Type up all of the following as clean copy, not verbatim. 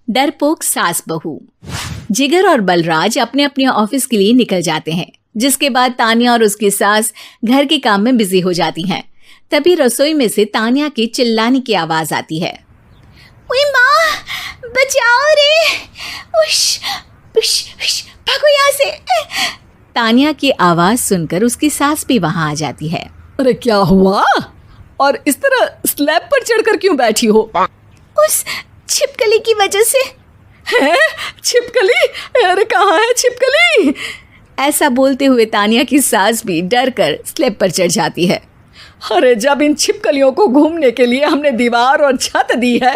डरपोक सास बहू। जिगर और बलराज अपने अपने ऑफिस के लिए निकल जाते हैं, जिसके बाद तान्या और उसकी सास घर के काम में बिजी हो जाती हैं। तभी रसोई में से तान्या के चिल्लाने की आवाज आती है। ओए माँ, बचाओ रे, उश, उश, उश, भागो यहाँ से। तान्या की आवाज सुनकर उसकी सास भी वहां आ जाती है। अरे क्या हुआ? और इस तरह स्लैब पर चढ़कर क्यों बैठी हो? उस छिपकली की वजह से। है? छिपकली? अरे कहाँ है छिपकली? ऐसा बोलते हुए तान्या की सास भी डर कर स्लैब पर चढ़ जाती है। अरे जब इन छिपकलियों को घूमने के लिए हमने दीवार और छत दी है,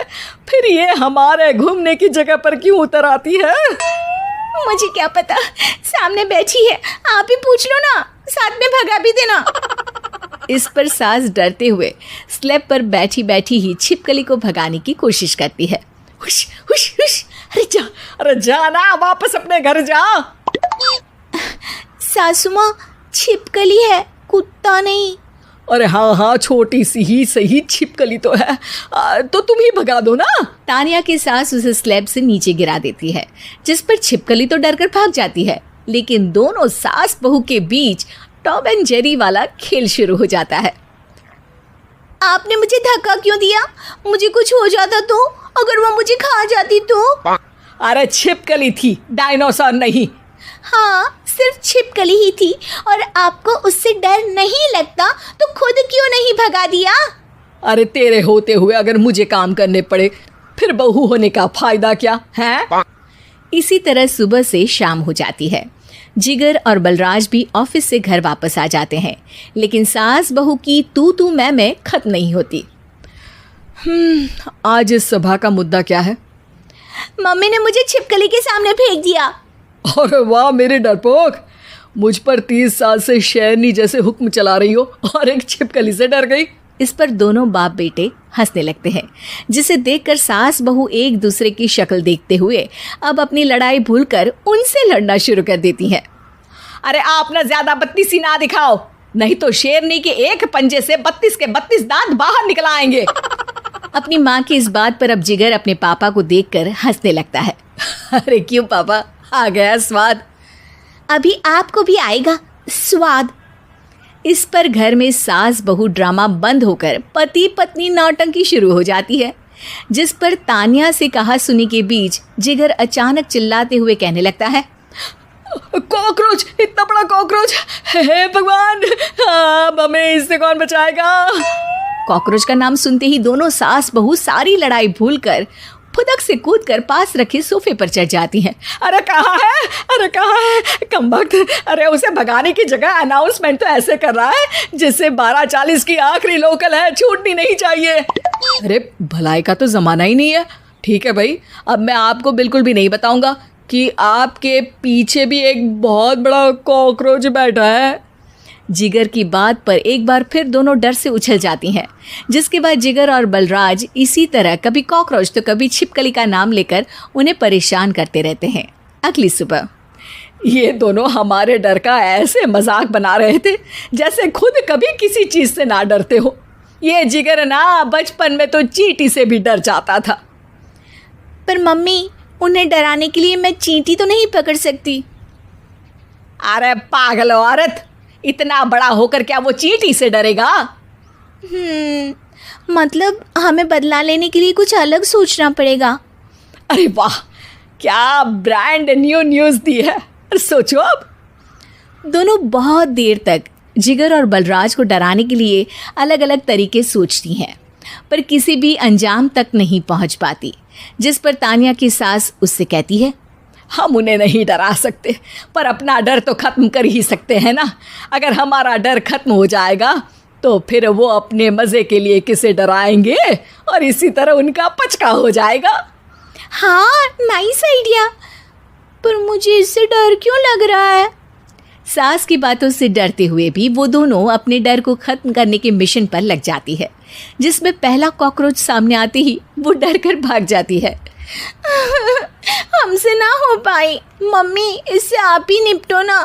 फिर ये हमारे घूमने की जगह पर क्यों उतर आती है? मुझे क्या पता, सामने बैठी है, आप ही पूछ लो ना, साथ में भगा भी देना। इस पर सास डरते हुए स्लैब पर बैठी बैठी ही छिपकली को भगाने की कोशिश करती है। हुश, हुश, हुश, अरे जा ना, वापस अपने घर जा। सासू माँ, छिपकली है, कुत्ता नहीं। अरे हाँ, छोटी सी ही सही छिपकली तो है, तो तुम ही भगा दो ना। तान्या की सास उसे स्लैब से नीचे गिरा देती है, जिस पर छिपकली तो डरकर भाग जाती है। लेकिन दोनों सास बहू के बीच टॉम एंड जेरी वाला खेल शुरू हो जाता है। आपने मुझे धक्का क्यों दिया? मुझे कुछ हो जाता तो? अगर वो मुझे खा जाती तो? अरे छिपकली थी, डायनासोर नहीं। हाँ, सिर्फ छिपकली ही थी, और आपको उससे डर नहीं लगता तो खुद क्यों नहीं भगा दिया? अरे तेरे होते हुए अगर मुझे काम करने पड़े, फिर बहू होने का फायदा क्या है? इसी तरह सुबह से शाम हो जाती है। जिगर और बलराज भी ऑफिस से घर वापस आ जाते हैं, लेकिन सास बहू की तू मैं खत्म नहीं होती। आज इस सभा का मुद्दा क्या है? मम्मी ने मुझे छिपकली के सामने फेंक दिया। अरे वाह मेरे डरपोक, मुझ पर 30 साल से शेरनी जैसे हुक्म चला रही हो और एक छिपकली से डर गई। इस पर दोनों बाप बेटे हंसने लगते हैं, जिसे देखकर सास बहू एक दूसरे की शक्ल देखते हुए अब अपनी लड़ाई भूलकर उनसे लड़ना शुरू कर देती हैं। अरे आप ना ज्यादा बत्तीसी ना दिखाओ, नहीं तो शेरनी के एक पंजे से 32 के 32 दांत बाहर निकल आएंगे। अपनी माँ की इस बात पर अब जिगर अपने पापा को देखकर हंसने लगता है। अरे क्यों पापा, आ गया स्वाद? अभी आपको भी आएगा स्वाद। इस पर घर में सास बहू ड्रामा बंद होकर पति पत्नी नौटंकी शुरू हो जाती है, जिस पर तान्या से कहा सुनी के बीच जिगर अचानक चिल्लाते हुए कहने लगता है। कॉकरोच, इतना बड़ा कॉकरोच, हे भगवान, अब हमें इससे कौन बचाएगा? कॉकरोच का नाम सुनते ही दोनों सास बहू सारी लड़ाई भूलकर फुदक से कूदकर पास रखे सोफे पर चढ़ जाती हैं। अरे कहाँ है, अरे कहाँ है कमबख्त? अरे उसे भगाने की जगह अनाउंसमेंट तो ऐसे कर रहा है जैसे 12:40 की आखिरी लोकल है, छूटनी नहीं चाहिए। अरे भलाई का तो ज़माना ही नहीं है। ठीक है भाई, अब मैं आपको बिल्कुल भी नहीं बताऊंगा कि आपके पीछे भी एक बहुत बड़ा कॉकरोच बैठा है। जिगर की बात पर एक बार फिर दोनों डर से उछल जाती हैं, जिसके बाद जिगर और बलराज इसी तरह कभी कॉकरोच तो कभी छिपकली का नाम लेकर उन्हें परेशान करते रहते हैं। अगली सुबह ये दोनों हमारे डर का ऐसे मजाक बना रहे थे जैसे खुद कभी किसी चीज़ से ना डरते हो। ये जिगर ना बचपन में तो चींटी से भी डर जाता था। पर मम्मी, उन्हें डराने के लिए मैं चींटी तो नहीं पकड़ सकती। अरे पागल औरत, इतना बड़ा होकर क्या वो चींटी से डरेगा? मतलब हमें बदला लेने के लिए कुछ अलग सोचना पड़ेगा। अरे वाह, क्या ब्रांड न्यू न्यूज़ दी है। सोचो अब। दोनों बहुत देर तक जिगर और बलराज को डराने के लिए अलग अलग तरीके सोचती हैं, पर किसी भी अंजाम तक नहीं पहुंच पाती, जिस पर तान्या की सास उससे कहती है। हम उन्हें नहीं डरा सकते, पर अपना डर तो ख़त्म कर ही सकते हैं ना। अगर हमारा डर ख़त्म हो जाएगा तो फिर वो अपने मज़े के लिए किसे डराएंगे और इसी तरह उनका पचका हो जाएगा। हाँ, नाइस आइडिया, पर मुझे इससे डर क्यों लग रहा है? सास की बातों से डरते हुए भी वो दोनों अपने डर को ख़त्म करने के मिशन पर लग जाती है, जिसमें पहला कॉकरोच सामने आते ही वो डर कर भाग जाती है। हमसे ना हो पाई मम्मी, इससे आप ही निपटो ना।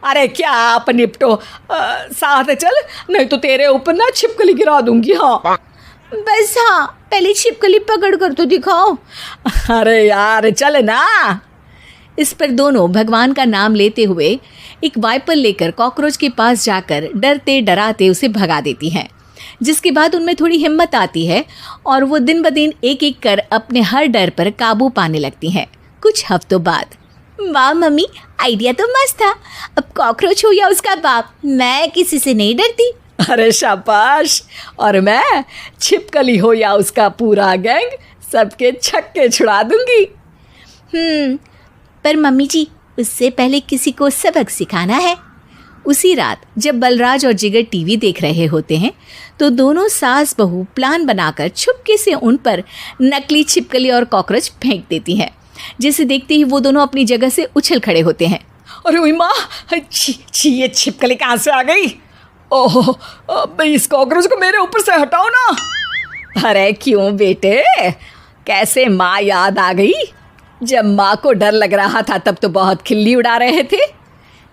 अरे क्या आप निपटो, साथ चल, नहीं तो तेरे ऊपर ना छिपकली गिरा दूंगी। हाँ बस हाँ, पहले छिपकली पकड़ कर तो दिखाओ। अरे यार चल ना। इस पर दोनों भगवान का नाम लेते हुए एक वाइपर लेकर कॉकरोच के पास जाकर डरते डराते उसे भगा देती हैं, जिसके बाद उनमें थोड़ी हिम्मत आती है और वो दिन ब दिन एक एक कर अपने हर डर पर काबू पाने लगती हैं। कुछ हफ्तों बाद, वाह मम्मी, आइडिया तो मस्त था। अब कॉकरोच हो या उसका बाप, मैं किसी से नहीं डरती। अरे शाबाश। और मैं छिपकली हो या उसका पूरा गैंग, सबके छक्के छुड़ा दूंगी। पर मम्मी जी, उससे पहले किसी को सबक सिखाना है। उसी रात जब बलराज और जिगर टीवी देख रहे होते हैं तो दोनों सास बहू प्लान बनाकर छुपके से उन पर नकली छिपकली और कॉकरोच फेंक देती हैं, जिसे देखते ही वो दोनों अपनी जगह से उछल खड़े होते हैं। अरे ओए माँ, छी ये छिपकली कहाँ से आ गई? ओह, अब इस कॉकरोच को मेरे ऊपर से हटाओ ना। अरे क्यों बेटे, कैसे माँ याद आ गई? जब माँ को डर लग रहा था तब तो बहुत खिल्ली उड़ा रहे थे।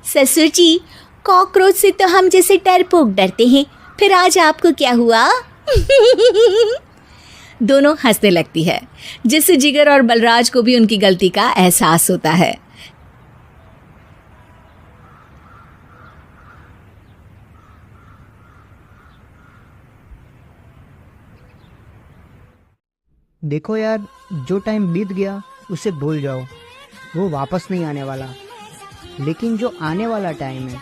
ससुर जी, कॉकरोच से तो हम जैसे डरपोक डरते हैं, फिर आज आपको क्या हुआ? दोनों हंसने लगती है, जिससे जिगर और बलराज को भी उनकी गलती का एहसास होता है। देखो यार, जो टाइम बीत गया उसे भूल जाओ, वो वापस नहीं आने वाला। लेकिन जो आने वाला टाइम है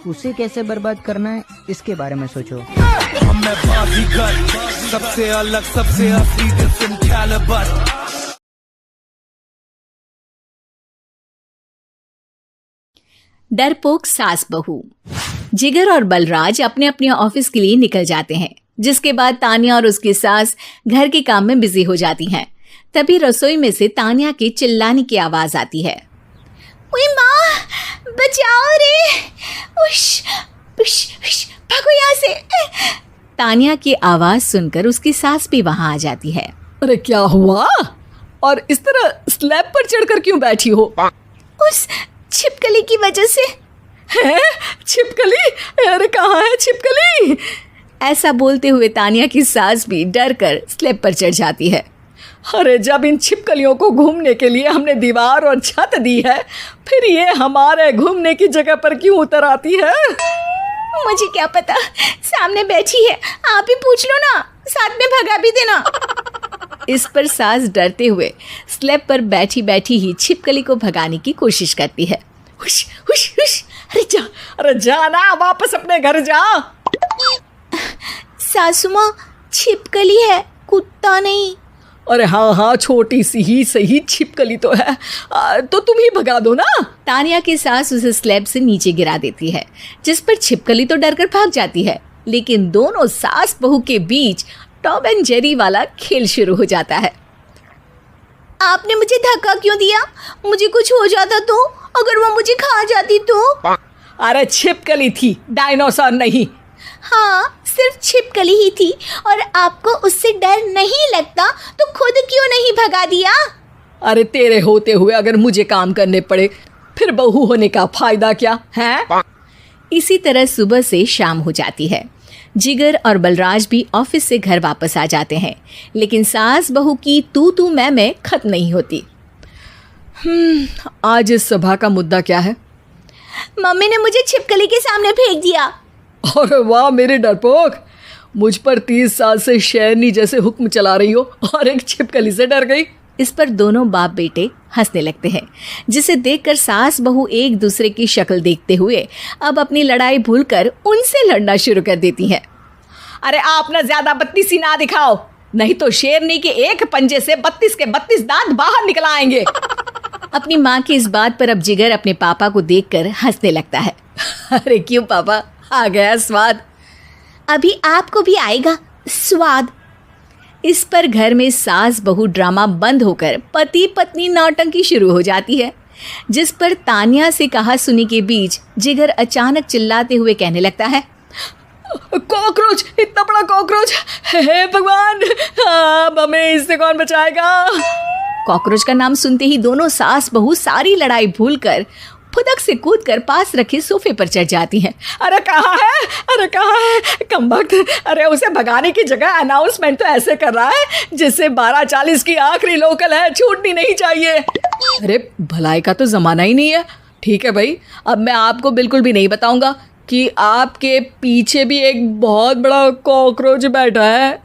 उसे कैसे बर्बाद करना है, इसके बारे में सोचो। मैं बाजीगर, सबसे अलग, सबसे असली, डिफरेंट कैलिबर। डरपोक सास बहू। जिगर और बलराज अपने अपने ऑफिस के लिए निकल जाते हैं, जिसके बाद तानिया और उसकी सास घर के काम में बिजी हो जाती हैं। तभी रसोई में से तानिया के चिल्लाने की आवाज आती है। ओए माँ, बचाओ रे, उश, उश, उश, भागो यहाँ से। तानिया की आवाज सुनकर उसकी सास भी वहां आ जाती है। अरे क्या हुआ? और इस तरह स्लैब पर चढ़कर क्यों बैठी हो? उस छिपकली की वजह से। है छिपकली? अरे कहाँ है छिपकली? ऐसा बोलते हुए तानिया की सास भी डर कर स्लैब पर चढ़ जाती है। अरे जब इन छिपकलियों को घूमने के लिए हमने दीवार और छत दी है, फिर ये हमारे घूमने की जगह पर क्यों उतर आती है? मुझे क्या पता, सामने बैठी है, आप ही पूछ लो ना, साथ में भगा भी देना। इस पर सास डरते हुए स्लैब पर बैठी बैठी ही छिपकली को भगाने की कोशिश करती है। हुश, हुश, हुश, अरे जा ना, वापस अपने घर जा। सासू माँ, छिपकली है, कुत्ता नहीं। अरे हाँ हाँ, छोटी सी ही सही छिपकली तो है, तो तुम ही भगा दो ना। तानिया की सास उसे स्लैब से नीचे गिरा देती है, जिस पर छिपकली तो डरकर भाग जाती है, लेकिन दोनों सास बहू के बीच टॉम एंड जेरी वाला खेल शुरू हो जाता है। आपने मुझे धक्का क्यों दिया? मुझे कुछ हो जाता तो, अगर वो मुझे खा जाती तो? अरे छिपकली थी, डायनासोर नहीं। हाँ, सिर्फ छिपकली ही थी, और आपको उससे डर नहीं लगता तो खुद क्यों नहीं भगा दिया? अरे तेरे होते हुए अगर मुझे काम करने पड़े, फिर बहू होने का फायदा क्या है? इसी तरह सुबह से शाम हो जाती है। जिगर और बलराज भी ऑफिस से घर वापस आ जाते हैं, लेकिन सास बहू की तू मैं खत्म नहीं होती। आज इस सभा का मुद्दा क्या है? मम्मी ने मुझे छिपकली के सामने फेंक दिया। अरे वाह मेरे डरपोक, मुझ पर 30 साल से शेरनी जैसे हुक्म चला रही हो और एक छिपकली से डर गई। इस पर दोनों बाप बेटे हंसने लगते हैं, जिसे देखकर सास बहू एक दूसरे की शक्ल देखते हुए अब अपनी लड़ाई भूलकर उनसे लड़ना शुरू कर देती हैं। अरे आप ना ज्यादा बत्तीसी ना दिखाओ, नहीं तो शेरनी के एक पंजे से 32 के 32 दांत बाहर निकल आएंगे। अपनी माँ की इस बात पर अब जिगर अपने पापा को देखकर हंसने लगता है। अरे क्यों पापा, आ गया स्वाद। अभी आपको भी आएगा स्वाद। इस पर घर में सास बहू ड्रामा बंद होकर पति पत्नी नौटंकी शुरू हो जाती है, जिस पर तानिया से कहा सुनी के बीच जिगर अचानक चिल्लाते हुए कहने लगता है, कॉकरोच, इतना बड़ा कॉकरोच, हे भगवान, अब हमें इससे कौन बचाएगा? कॉकरोच का नाम सुनते ही दोनों सास बहू सारी लड़ाई भूलकर फुदक से कूदकर पास रखे सोफे पर चढ़ जाती हैं। अरे कहाँ है, अरे कहाँ है कमबख्त, अरे उसे भगाने की जगह अनाउंसमेंट तो ऐसे कर रहा है जिससे 12:40 की आखिरी लोकल है, छूटनी नहीं चाहिए। अरे भलाई का तो ज़माना ही नहीं है। ठीक है भाई, अब मैं आपको बिल्कुल भी नहीं बताऊंगा कि आपके पीछे भी एक बहुत बड़ा कॉकरोच बैठा है।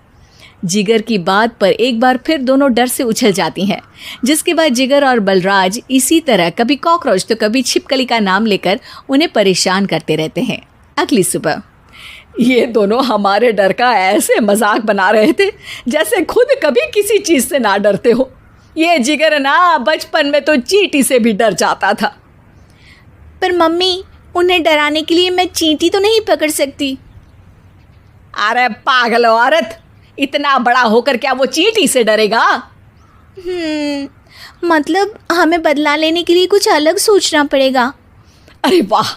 जिगर की बात पर एक बार फिर दोनों डर से उछल जाती हैं, जिसके बाद जिगर और बलराज इसी तरह कभी कॉकरोच तो कभी छिपकली का नाम लेकर उन्हें परेशान करते रहते हैं। अगली सुबह ये दोनों हमारे डर का ऐसे मजाक बना रहे थे जैसे खुद कभी किसी चीज़ से ना डरते हो। ये जिगर ना बचपन में तो चींटी से भी डर जाता था। पर मम्मी, उन्हें डराने के लिए मैं चींटी तो नहीं पकड़ सकती। अरे पागल औरत, इतना बड़ा होकर क्या वो चींटी से डरेगा? मतलब हमें बदला लेने के लिए कुछ अलग सोचना पड़ेगा। अरे वाह,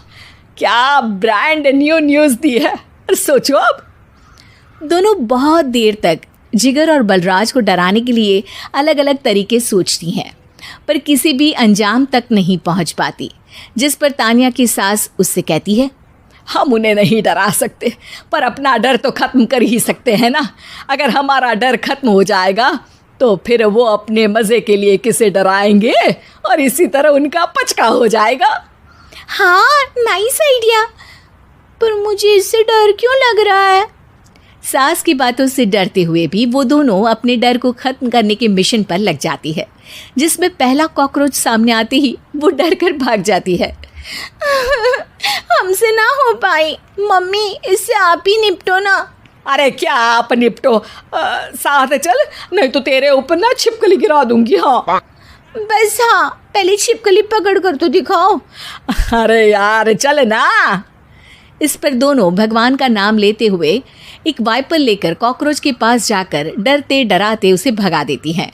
क्या ब्रांड न्यू न्यूज़ दी है। सोचो अब। दोनों बहुत देर तक जिगर और बलराज को डराने के लिए अलग अलग तरीके सोचती हैं, पर किसी भी अंजाम तक नहीं पहुंच पाती, जिस पर तानिया की सास उससे कहती है, हम उन्हें नहीं डरा सकते, पर अपना डर तो ख़त्म कर ही सकते हैं ना। अगर हमारा डर ख़त्म हो जाएगा तो फिर वो अपने मज़े के लिए किसे डराएंगे और इसी तरह उनका पचका हो जाएगा। हाँ, नाइस आइडिया, पर मुझे इससे डर क्यों लग रहा है? सास की बातों से डरते हुए भी वो दोनों अपने डर को ख़त्म करने के मिशन पर लग जाती है, जिसमें पहला कॉकरोच सामने आते ही वो डर कर भाग जाती है। हमसे ना हो पाई मम्मी, इससे आप ही निपटो ना। अरे क्या आप निपटो, साथ चल, नहीं तो तेरे ऊपर ना छिपकली गिरा दूंगी। हाँ बस, हाँ पहले छिपकली पकड़ कर तो दिखाओ। अरे यार चल ना। इस पर दोनों भगवान का नाम लेते हुए एक वाइपर लेकर कॉकरोच के पास जाकर डरते डराते उसे भगा देती हैं,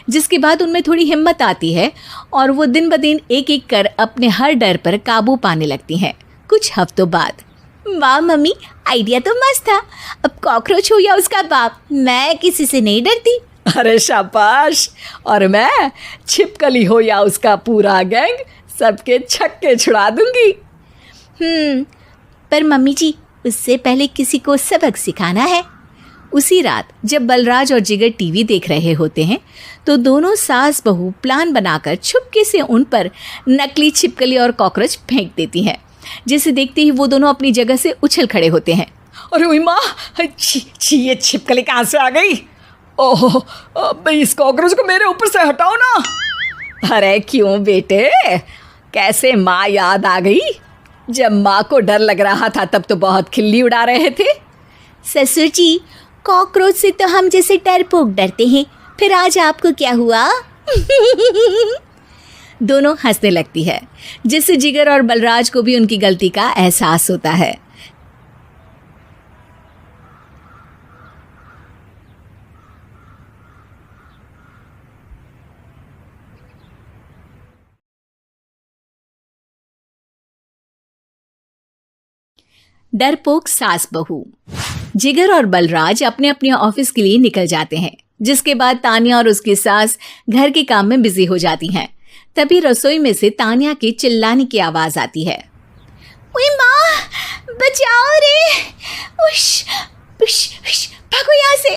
जिसके बाद उनमें थोड़ी हिम्मत आती है और वो दिन ब दिन एक एक कर अपने हर डर पर काबू पाने लगती हैं। कुछ हफ्तों बाद, वाह मम्मी, आइडिया तो मस्त था। अब कॉकरोच हो या उसका बाप, मैं किसी से नहीं डरती। अरे शाबाश। और मैं छिपकली हो या उसका पूरा गैंग, सबके छक्के छुड़ा दूंगी। पर मम्मी जी, उससे पहले किसी को सबक सिखाना है। उसी रात जब बलराज और जिगर टीवी देख रहे होते हैं तो दोनों सास बहू प्लान बनाकर छुपके से उन पर नकली छिपकली और कॉकरोच फेंक देती हैं, जिसे देखते ही वो दोनों अपनी जगह से उछल खड़े होते हैं। अरे ओए माँ, छी ये छिपकली कहाँ से आ गई? ओह, इस कॉकरोच को मेरे ऊपर से हटाओ ना। अरे क्यों बेटे, कैसे माँ याद आ गई? जब माँ को डर लग रहा था तब तो बहुत खिल्ली उड़ा रहे थे। ससुर जी, कॉकरोच से तो हम जैसे डरपोक डरते हैं, फिर आज आपको क्या हुआ? दोनों हंसने लगती है, जिससे जिगर और बलराज को भी उनकी गलती का एहसास होता है। डरपोक सास बहू। जिगर और बलराज अपने अपने ऑफिस के लिए निकल जाते हैं, जिसके बाद तानिया और उसकी सास घर के काम में बिजी हो जाती हैं। तभी रसोई में से तानिया के चिल्लाने की आवाज आती है। ओए माँ, बचाओ रे, उश, उश, उश, भागो यहाँ से।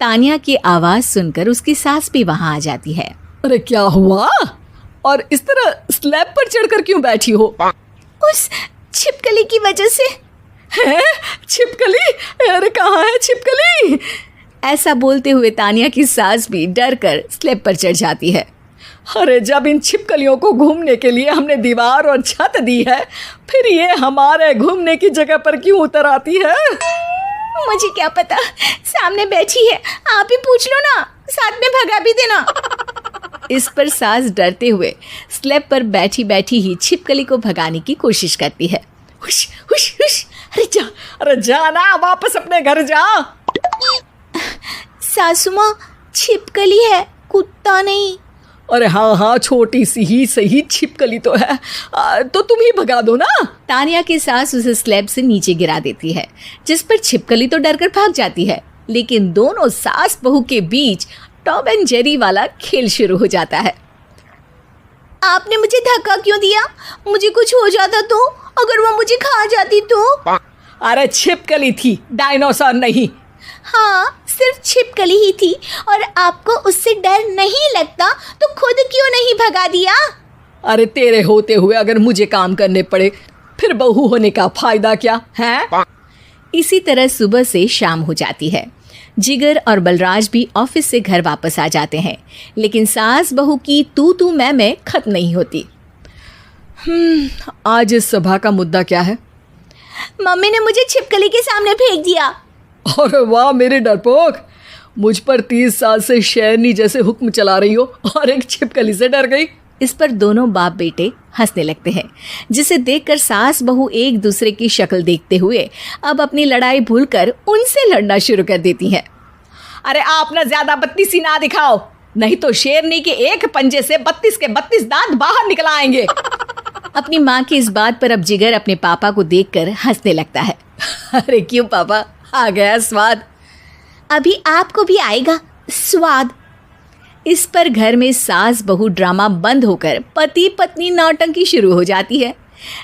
तानिया की आवाज सुनकर उसकी सास भी वहां आ जाती है। अरे क्या हुआ? और इस तरह स्लैब पर चढ़कर क्यों बैठी हो? उस छिपकली की वजह से। है छिपकली? अरे कहाँ है छिपकली? ऐसा बोलते हुए तानिया की सास भी डर कर स्लैब पर चढ़ जाती है। अरे जब इन छिपकलियों को घूमने के लिए हमने दीवार और छत दी है, फिर ये हमारे घूमने की जगह पर क्यों उतर आती है? मुझे क्या पता, सामने बैठी है, आप ही पूछ लो ना, साथ में भगा भी देना। इस पर सास डरते हुए स्लैब पर बैठी बैठी ही छिपकली को भगाने की कोशिश करती है। हुश, हुश, हुश, अरे जा ना, वापस अपने घर जा। सासू माँ, छिपकली है, कुत्ता नहीं। अरे हाँ हाँ, छोटी सी ही सही छिपकली तो है, तो तुम ही भगा दो ना। तानिया की सास उसे स्लैब से नीचे गिरा देती है, जिस पर छिपकली तो डरकर भाग जाती है, लेकिन दोनों सास बहू के बीच टॉम एंड जेरी वाला खेल शुरू हो जाता है। आपने मुझे धक्का क्यों दिया? मुझे कुछ हो जाता तो, अगर वो मुझे खा जाती तो? अरे छिपकली थी, डायनासोर नहीं। हाँ, सिर्फ छिपकली ही थी और आपको उससे डर नहीं लगता तो खुद क्यों नहीं भगा दिया? अरे तेरे होते हुए अगर मुझे काम करने पड़े फिर बहू होने का फायदा क्या है? इसी तरह सुबह से शाम हो जाती है। जिगर और बलराज भी ऑफिस से घर वापस आ जाते हैं, लेकिन सास बहू की तू मैं खत्म नहीं होती। आज इस सभा का मुद्दा क्या है? मम्मी ने मुझे छिपकली के सामने फेंक दिया। अरे वाह मेरे डरपोक, मुझ पर 30 साल से शेरनी जैसे हुक्म चला रही हो और एक छिपकली से डर गई। इस पर दोनों बाप बेटे हंसने लगते हैं, जिसे देखकर सास बहू एक दूसरे की शक्ल देखते हुए अब अपनी लड़ाई भूलकर उनसे लड़ना शुरू कर देती हैं। अरे आप ना ज्यादा बत्तीसी ना दिखाओ, नहीं तो शेरनी के एक पंजे से 32 के 32 दांत बाहर निकल आएंगे। अपनी माँ की इस बात पर अब जिगर अपने पापा को देखकर हंसने लगता है। अरे क्यों पापा, आ गया स्वाद। अभी आपको भी आएगा स्वाद। इस पर घर में सास बहू ड्रामा बंद होकर पति पत्नी नौटंकी शुरू हो जाती है,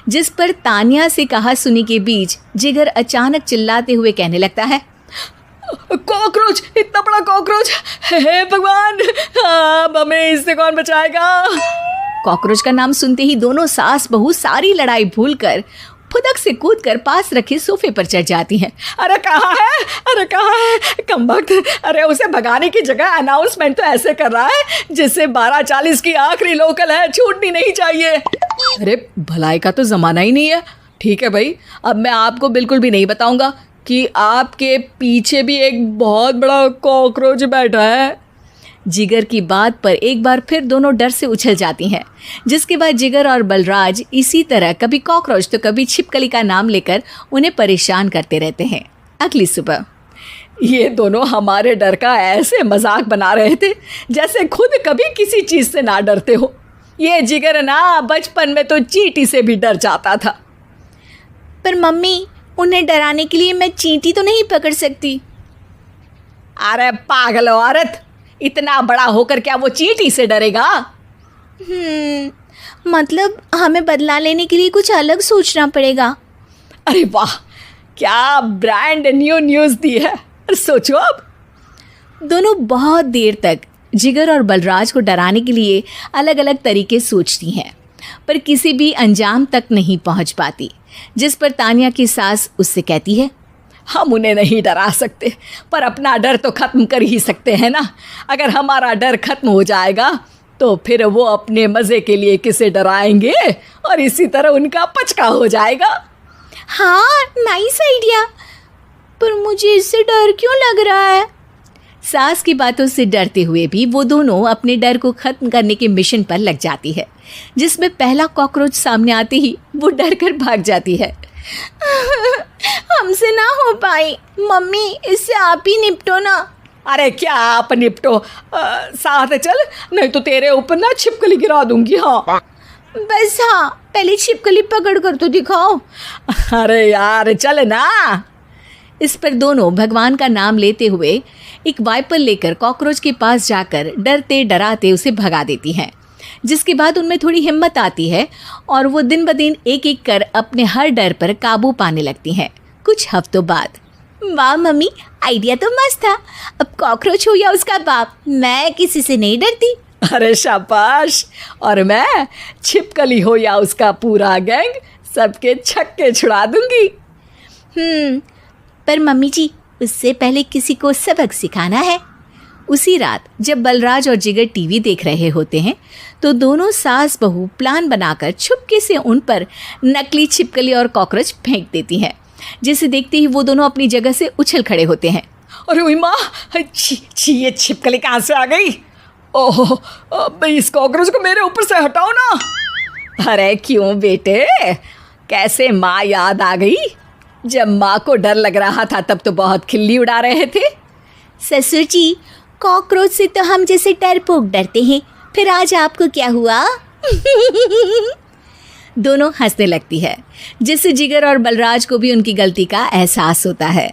जिस पर तानिया से कहा सुनी के बीच जिगर अचानक चिल्लाते हुए कहने लगता है, कॉकरोच, इतना बड़ा कॉकरोच, हे भगवान, अब हमें इससे कौन बचाएगा? कॉकरोच का नाम सुनते ही दोनों सास बहू सारी लड़ाई भूलकर फुदक से कूदकर पास रखे सोफे पर चढ़ जाती हैं। अरे कहाँ है, अरे कहाँ है कमबख्त? अरे उसे भगाने की जगह अनाउंसमेंट तो ऐसे कर रहा है जिससे 12:40 की आखिरी लोकल है, छूटनी नहीं चाहिए। अरे भलाई का तो ज़माना ही नहीं है। ठीक है भाई, अब मैं आपको बिल्कुल भी नहीं बताऊंगा कि आपके पीछे भी एक बहुत बड़ा कॉकरोच बैठा है। जिगर की बात पर एक बार फिर दोनों डर से उछल जाती हैं, जिसके बाद जिगर और बलराज इसी तरह कभी कॉकरोच तो कभी छिपकली का नाम लेकर उन्हें परेशान करते रहते हैं। अगली सुबह ये दोनों हमारे डर का ऐसे मजाक बना रहे थे जैसे खुद कभी किसी चीज़ से ना डरते हो। ये जिगर ना बचपन में तो चींटी से भी डर जाता था। पर मम्मी, उन्हें डराने के लिए मैं चींटी तो नहीं पकड़ सकती। अरे पागल औरत, इतना बड़ा होकर क्या वो चींटी से डरेगा? मतलब हमें बदला लेने के लिए कुछ अलग सोचना पड़ेगा। अरे वाह, क्या ब्रांड न्यू न्यूज़ दी है। सोचो अब। दोनों बहुत देर तक जिगर और बलराज को डराने के लिए अलग अलग तरीके सोचती हैं, पर किसी भी अंजाम तक नहीं पहुंच पाती, जिस पर तानिया की सास उससे कहती है, हम उन्हें नहीं डरा सकते, पर अपना डर तो ख़त्म कर ही सकते हैं ना। अगर हमारा डर ख़त्म हो जाएगा तो फिर वो अपने मज़े के लिए किसे डराएंगे और इसी तरह उनका पचका हो जाएगा। हाँ, नाइस आइडिया, पर मुझे इससे डर क्यों लग रहा है? सास की बातों से डरते हुए भी वो दोनों अपने डर को ख़त्म करने के मिशन पर लग जाती है, जिसमें पहला कॉकरोच सामने आते ही वो डर कर भाग जाती है। हमसे ना हो पाई मम्मी, इससे आप ही निपटो ना। अरे क्या आप निपटो, साथ चल, नहीं तो तेरे ऊपर ना छिपकली गिरा दूंगी। हाँ बस, हाँ पहले छिपकली पकड़ कर तो दिखाओ। अरे यार चल ना। इस पर दोनों भगवान का नाम लेते हुए एक वाइपर लेकर कॉकरोच के पास जाकर डरते डराते उसे भगा देती हैं, जिसके बाद उनमें थोड़ी हिम्मत आती है और वो दिन ब दिन एक एक कर अपने हर डर पर काबू पाने लगती हैं। कुछ हफ्तों बाद, वाह मम्मी, आइडिया तो मस्त था। अब कॉकरोच हो या उसका बाप, मैं किसी से नहीं डरती। अरे शाबाश। और मैं छिपकली हो या उसका पूरा गैंग, सबके छक्के छुड़ा दूंगी। पर मम्मी जी, उससे पहले किसी को सबक सिखाना है। उसी रात जब बलराज और जिगर टीवी देख रहे होते हैं तो दोनों सास बहू प्लान बनाकर छुपके से उन पर नकली छिपकली और कॉकरोच फेंक देती हैं, जिसे देखते ही वो दोनों अपनी जगह से उछल खड़े होते हैं। अरे ओए माँ, छी ये छिपकली कहाँ से आ गई? ओह, इस कॉकरोच को मेरे ऊपर से हटाओ ना। अरे क्यों बेटे, कैसे माँ याद आ गई? जब माँ को डर लग रहा था तब तो बहुत खिल्ली उड़ा रहे थे। ससुर जी, कॉकरोच से तो हम जैसे डरपोक डरते हैं, फिर आज आपको क्या हुआ? दोनों हंसने लगती है, जिससे जिगर और बलराज को भी उनकी गलती का एहसास होता है।